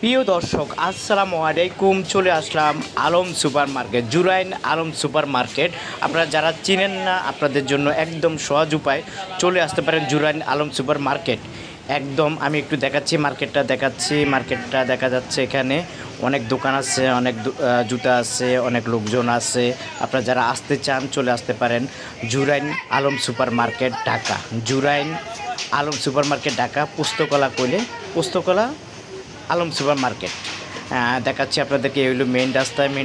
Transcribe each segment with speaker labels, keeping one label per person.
Speaker 1: প্রিয় দর্শক আসসালামু আলাইকুম। চলে আসলাম Alam super market, Jurain Alam super market. আপনারা যারা চিনেন না আপনাদের জন্য একদম সহজ উপায়, চলে আসতে পারেন জুরাইন আলম সুপার মার্কেট। একদম আমি একটু দেখাচ্ছি, মার্কেটটা দেখা যাচ্ছে। এখানে অনেক দোকান আছে, অনেক জুতা আছে, অনেক লোকজন আছে। আপনারা যারা আসতে চান চলে আসতে পারেন Jurain Alam super market Dhaka. Jurain Alam super market Dhaka, পুস্তকলা কইলে পুস্তকলা আলম সুপার মার্কেট। দেখাচ্ছি আপনাদেরকে। এই হলো মেন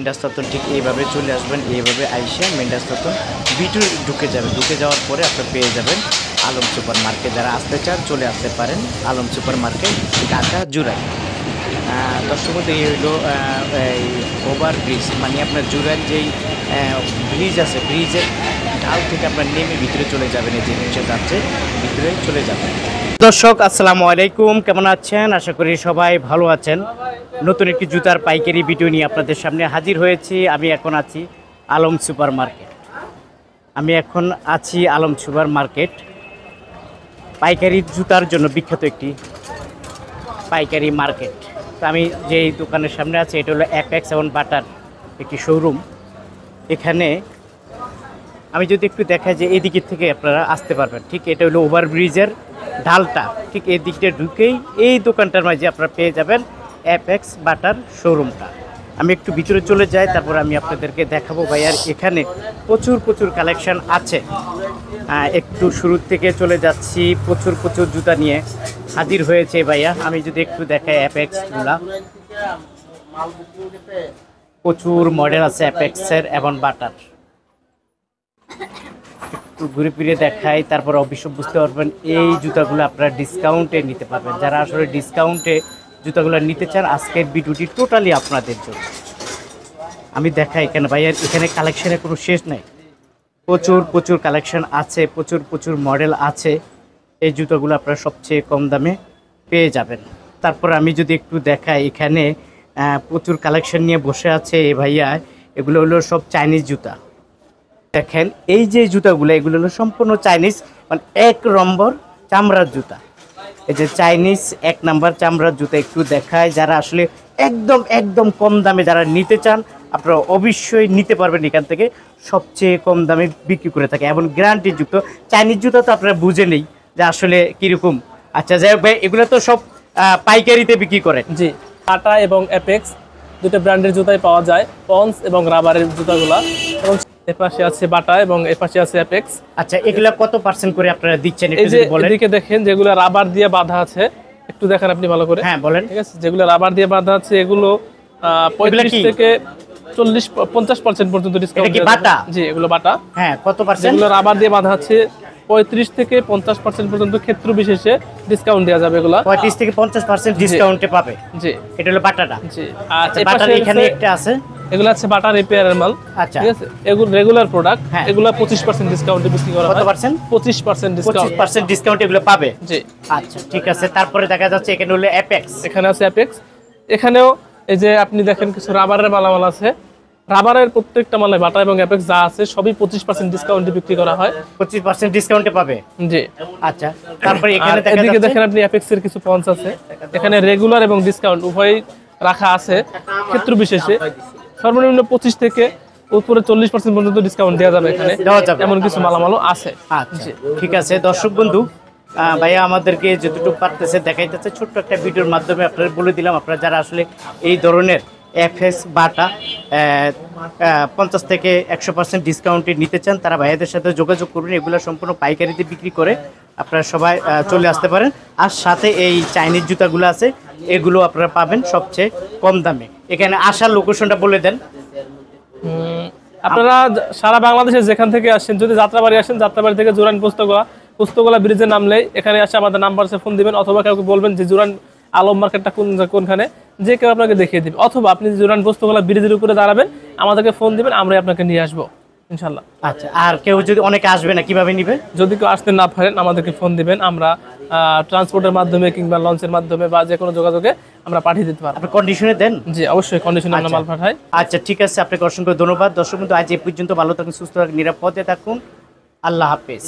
Speaker 1: রাস্তা তো ঠিক এইভাবে চলে আসবেন, এইভাবে আইসা মেন রাস্তা তো ভিতরে ঢুকে যাওয়ার পরে আপনি পেয়ে যাবেন আলম সুপার মার্কেট। যারা আসতে চান চলে আসতে পারেন আলম সুপার মার্কেট ঢাকা জুরাইন। দর্শক বন্ধু, এই হইলো এই ওভার ব্রিজ, মানে আপনার জুরাইন যেই ব্রিজ আছে, ব্রিজের ঢাল থেকে আপনার নেমে ভিতরে চলে যাবেন। এই যে নিচে যাচ্ছে, ভিতরে চলে যাবেন। দর্শক আসসালামু আলাইকুম, কেমন আছেন? আশা করি সবাই ভালো আছেন। নতুন একটি জুতার পাইকারি ভিডিও নিয়ে আপনাদের সামনে হাজির হয়েছি। আমি এখন আছি আলম সুপার মার্কেট। পাইকারি জুতার জন্য বিখ্যাত একটি পাইকারি মার্কেট। তো আমি যেই দোকানের সামনে আছি এটা হলো অ্যাপেক্স এবং বাটার একটি শোরুম। এখানে আমি যদি একটু দেখাই যে এই দিকের থেকে আপনারা আসতে পারবেন, ঠিক এটা হলো ওভারব্রিজের ঢালটা, ঠিক এই দিকটা ঢুকেই এই দোকানটার মাঝে আপনারা পেয়ে যাবেন অ্যাপেক্স বাটার শোরুমটা। আমি একটু ভিতরে চলে যাই, তারপর আমি আপনাদেরকে দেখাবো ভাই। আর এখানে প্রচুর কালেকশন আছে। একটু শুরুর থেকে চলে যাচ্ছি, প্রচুর জুতা নিয়ে হাজির হয়েছে ভাইয়া। আমি যদি একটু দেখাই অ্যাপেক্সগুলা, প্রচুর মডেল আছে অ্যাপেক্সের এবং বাটার। একটু ঘুরে ফিরে দেখাই, তারপর অবশ্যই বুঝতে পারবেন এই জুতাগুলো আপনারা ডিসকাউন্টে নিতে পারবেন। যারা আসলে ডিসকাউন্টে জুতাগুলো নিতে চান, আজকের ভিডিওটি টোটালি আপনাদের জন্য। আমি দেখাই এখানে ভাইয়ার, এখানে কালেকশনের কোনো শেষ নাই। প্রচুর কালেকশন আছে, প্রচুর মডেল আছে। এই জুতাগুলো আপনারা সবচেয়ে কম দামে পেয়ে যাবেন। তারপর আমি যদি একটু দেখাই, এখানে প্রচুর কালেকশন নিয়ে বসে আছে এই ভাইয়া। এগুলো হলো সব চাইনিজ জুতা। দেখেন এই যে জুতাগুলো, এগুলো হলো সম্পূর্ণ চাইনিজ, মানে 1 নম্বর চামড়ার জুতা। এই যে চাইনিজ 1 নম্বর চামড়ার জুতা একটু দেখায়। যারা আসলে একদম কম দামে যারা নিতে চান, আপনারা অবশ্যই নিতে পারবেন এখান থেকে। সবচেয়ে কম দামে বিক্রি করে থাকে এবং গ্যারান্টিযুক্ত। চাইনিজ জুতা তো আপনারা বুঝে নেই যে আসলে কীরকম। আচ্ছা যাই হোক ভাই, এগুলো তো সব পাইকারিতে বিক্রি করে।
Speaker 2: জি, টাটা এবং অ্যাপেক্স দুটো ব্র্যান্ডের জুতাই পাওয়া যায়, পন্স এবং রাবারের জুতাগুলা। এবং এপাশে আছে বাটা এবং এপাশে আছে অ্যাপেক্স।
Speaker 1: আচ্ছা, এগুলা কত % করে আপনারা দিচ্ছেন একটু যদি বলেন?
Speaker 2: এদিকে দেখেন যেগুলো রাবার দিয়ে বাঁধা আছে, একটু দেখেন আপনি ভালো করে।
Speaker 1: হ্যাঁ বলেন।
Speaker 2: ঠিক আছে, যেগুলো রাবার দিয়ে বাঁধা আছে এগুলো 35 থেকে 40-50% পর্যন্ত ডিসকাউন্ট।
Speaker 1: এটা কি বাটা?
Speaker 2: জি, এগুলো বাটা।
Speaker 1: হ্যাঁ, কত %?
Speaker 2: যেগুলো রাবার দিয়ে বাঁধা আছে 35 থেকে 50% পর্যন্ত ক্ষেত্র বিশেষে ডিসকাউন্ট দেওয়া যাবে। এগুলো
Speaker 1: 35 থেকে 50% ডিসকাউন্টে পাবে।
Speaker 2: জি,
Speaker 1: এটা হলো বাটাটা।
Speaker 2: জি। আর
Speaker 1: বাটার এখানে একটা আছে,
Speaker 2: এগুলো আছে বাটা রিপেয়ারের মাল।
Speaker 1: আচ্ছা,
Speaker 2: ঠিক আছে, এগুলো রেগুলার প্রোডাক্ট।
Speaker 1: হ্যাঁ,
Speaker 2: এগুলো 25% ডিসকাউন্টে বিক্রি করা হয়।
Speaker 1: কত %?
Speaker 2: 25% ডিসকাউন্ট।
Speaker 1: 25% ডিসকাউন্ট এগুলো পাবে।
Speaker 2: জি,
Speaker 1: আচ্ছা ঠিক আছে। তারপরে দেখা যাচ্ছে এখানে হলো অ্যাপেক্স।
Speaker 2: এখানে আছে অ্যাপেক্স। এখানেও এই যে আপনি দেখেন কিছু রাবারের মালামাল আছে। রাবারের প্রত্যেকটা মালে বাটা এবং অ্যাপেক্স যা আছে সবই 25% ডিসকাউন্টে বিক্রি করা হয়।
Speaker 1: 25% ডিসকাউন্টে পাবে।
Speaker 2: জি,
Speaker 1: আচ্ছা। তারপরে এখানে
Speaker 2: এদিকে দেখেন আপনি অ্যাপেক্সের কিছু পন্স আছে। এখানে রেগুলার এবং ডিসকাউন্ট উভয়ই রাখা আছে ক্ষেত্র বিশেষে। সর্বনিম্ন 25 থেকে উপরে 40% পর্যন্ত ডিসকাউন্ট দেওয়া যাবে এখানে, এমন কিছু মালামালও আছে।
Speaker 1: আচ্ছা ঠিক আছে। দর্শক বন্ধু, ভাইয়া আমাদেরকে যতটুকু পারতেছে দেখাইতেছে, ছোট্ট একটা ভিডিওর মাধ্যমে আপনারা বলে দিলাম। আপনারা যারা আসলে এই ধরনের এফএস বাটা 50 থেকে 100% ডিসকাউন্টে নিতে চান, তারা ভাইয়াদের সাথে যোগাযোগ করুন। এগুলো সম্পূর্ণ পাইকারিতে বিক্রি করে। আপনারা সবাই চলে আসতে পারেন। আর সাথে এই চাইনিজ জুতাগুলো আছে, এগুলো আপনারা পাবেন সবচেয়ে কম দামে। এখানে আসার লোকেশনটা বলে দেন।
Speaker 2: আপনারা সারা বাংলাদেশে যেখান থেকে আসেন, যদি যাত্রাবাড়ি আসেন, যাত্রাবাড়ি থেকে জুরাইন পুস্তকলা ব্রিজে নামলে এখানে আসে আমাদের নাম্বার আছে, ফোন দিবেন। অথবা কাউকে বলবেন যে জুরাইন আলম মার্কেটটা কোনখানে, যে কেউ আপনাকে দেখিয়ে দিবে। অথবা আপনি জুরাইন পুস্তকলা ব্রিজের উপরে দাঁড়াবেন, আমাদেরকে ফোন দিবেন, আমরা আপনাকে নিয়ে আসবো ইনশাল্লাহ।
Speaker 1: আচ্ছা, আর কেউ যদি অনেকে আসবে না, কিভাবে নিবে?
Speaker 2: যদি কেউ আসতে না পারেন আমাদেরকে ফোন দিবেন, আমরা ট্রান্সপোর্টের মাধ্যমে কিংবা লঞ্চের মাধ্যমে বা যে কোনো যোগাযোগে আমরা পাঠিয়ে দিতে পারবো।
Speaker 1: আপনি কন্ডিশনে দেন?
Speaker 2: জি অবশ্যই কন্ডিশনে আমরা মাল পাঠাই।
Speaker 1: আচ্ছা ঠিক আছে, আপনাকে অসংখ্য ধন্যবাদ। দর্শক বন্ধু, আজ এই পর্যন্ত। ভালো থাকুন, সুস্থ থাকুন, নিরাপদে থাকুন। আল্লাহ হাফেজ।